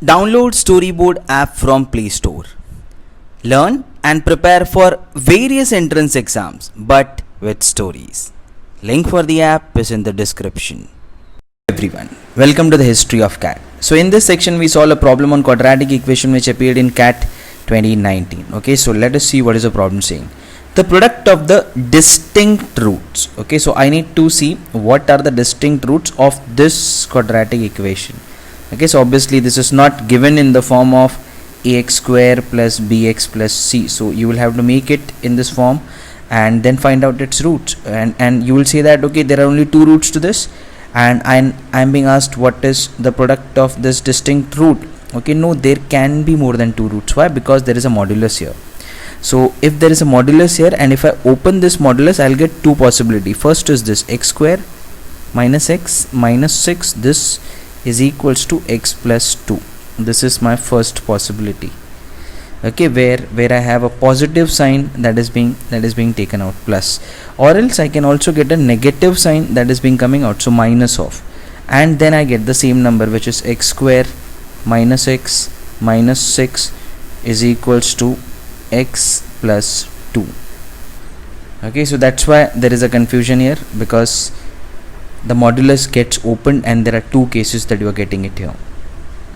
Download Storyboard app from Play Store. Learn and prepare for various entrance exams but with stories. Link for the app is in the description. Everyone, welcome to the history of CAT. So in this section we solve a problem on quadratic equation which appeared in CAT 2019. Okay, so let us see what is the problem saying. The product of the distinct roots. Okay, so I need to see what are the distinct roots of this quadratic equation. Okay, so obviously this is not given in the form of ax square plus bx plus c, so you will have to make it in this form and then find out its roots, and you will say that okay, there are only two roots to this, and I'm being asked what is the product of this distinct root. Okay, no, there can be more than two roots. Why? Because there is a modulus here. So if there is a modulus here and if I open this modulus, I'll get two possibilities. First is this x square minus x minus 6, this is equals to x plus 2. This is my first possibility. Okay, where I have a positive sign that is being taken out, plus, or else I can also get a negative sign that is being coming out, so minus of, and then I get the same number, which is x square minus x minus 6 is equals to x plus 2. Okay, so that's why there is a confusion here, because the modulus gets opened and there are two cases that you are getting it here.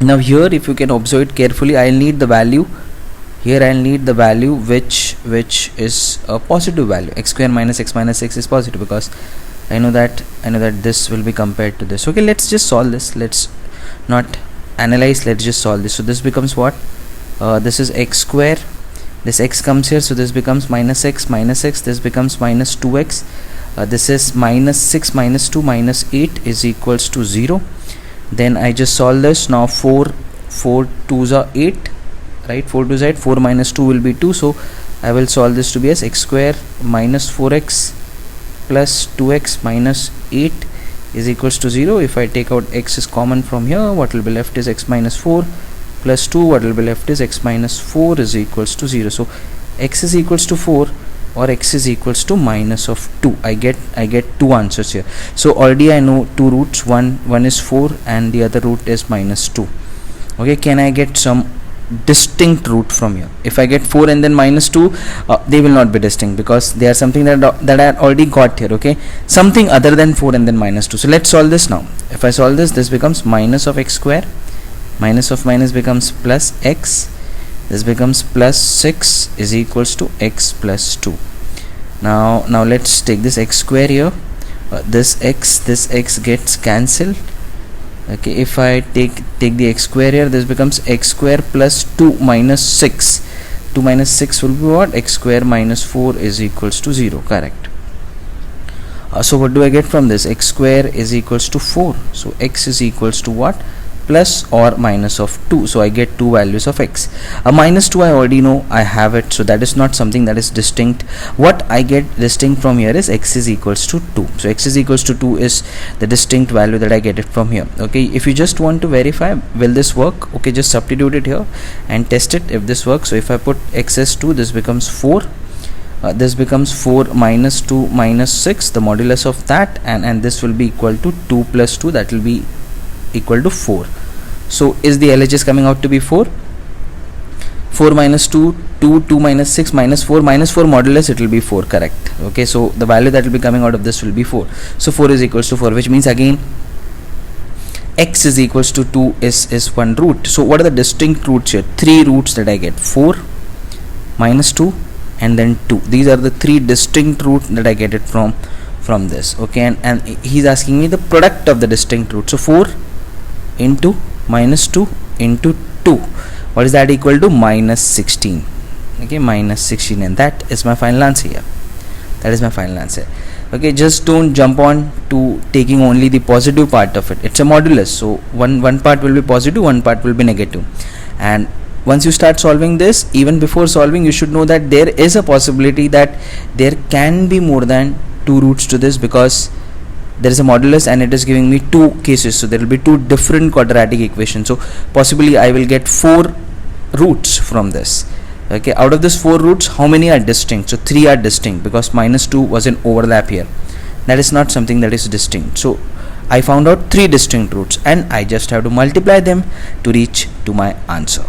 Now here, if you can observe it carefully, I'll need the value here. I'll need the value which is a positive value. X square minus x minus 6 is positive because I know that this will be compared to this. Okay, let's just solve this. Let's not analyze, let's just solve this. So this becomes what? This is x square, this x comes here, so this becomes minus x minus x, this becomes minus 2x. This is minus 6 minus 2 minus 8 is equals to 0. Then I just solve this. Now 4 2s are 8, right? 4 2s are 8, 4 minus 2 will be 2, so I will solve this to be as x square minus 4x plus 2x minus 8 is equals to 0. If I take out x is common from here, what will be left is x minus 4 plus 2, what will be left is x minus 4 is equals to 0. So x is equals to 4 or x is equals to minus of 2. I get two answers here. So already I know two roots, one is 4 and the other root is minus 2. Okay, can I get some distinct root from here? If I get 4 and then minus 2, they will not be distinct because they are something that I already got here. Okay, something other than 4 and then minus 2. So let's solve this now. If I solve this, this becomes minus of x square, minus of minus becomes plus x, this becomes plus 6 is equals to x plus 2. Now let's take this x square here. This x gets cancelled. Okay, if I take the x square here, this becomes x square plus 2 minus 6. 2 minus 6 will be what? X square minus 4 is equals to 0. Correct. So what do I get from this? X square is equals to 4. So x is equals to what? Plus or minus of 2. So I get two values of x. Minus 2 I already know, I have it, so that is not something that is distinct. What I get distinct from here is x is equals to 2. So x is equals to 2 is the distinct value that I get it from here. Okay, if you just want to verify will this work, okay, just substitute it here and test it if this works. So if I put x as 2, this becomes 4. This becomes 4 minus 2 minus 6, the modulus of that, and this will be equal to 2 plus 2, that will be equal to 4. So is the LHS coming out to be 4? 4 minus 2, 2 minus 6 minus 4 modulus, it will be 4. Correct. Okay, so the value that will be coming out of this will be 4. So 4 is equals to 4, which means again x is equals to 2 is one root. So what are the distinct roots here? Three roots that I get: 4 minus 2 and then 2. These are the three distinct roots that I get it from this. Okay, and he's asking me the product of the distinct root. So 4 into minus 2 into 2, what is that equal to? Minus 16. Okay, minus 16, and that is my final answer here. That is my final answer. Okay, just don't jump on to taking only the positive part of it. It's a modulus, so one part will be positive, one part will be negative. And once you start solving this, even before solving, you should know that there is a possibility that there can be more than two roots to this, because there is a modulus and it is giving me two cases, so there will be two different quadratic equations. So possibly I will get 4 roots from this. Okay, out of this 4 roots, how many are distinct? So 3 are distinct because minus 2 was an overlap here. That is not something that is distinct. So I found out three distinct roots and I just have to multiply them to reach to my answer.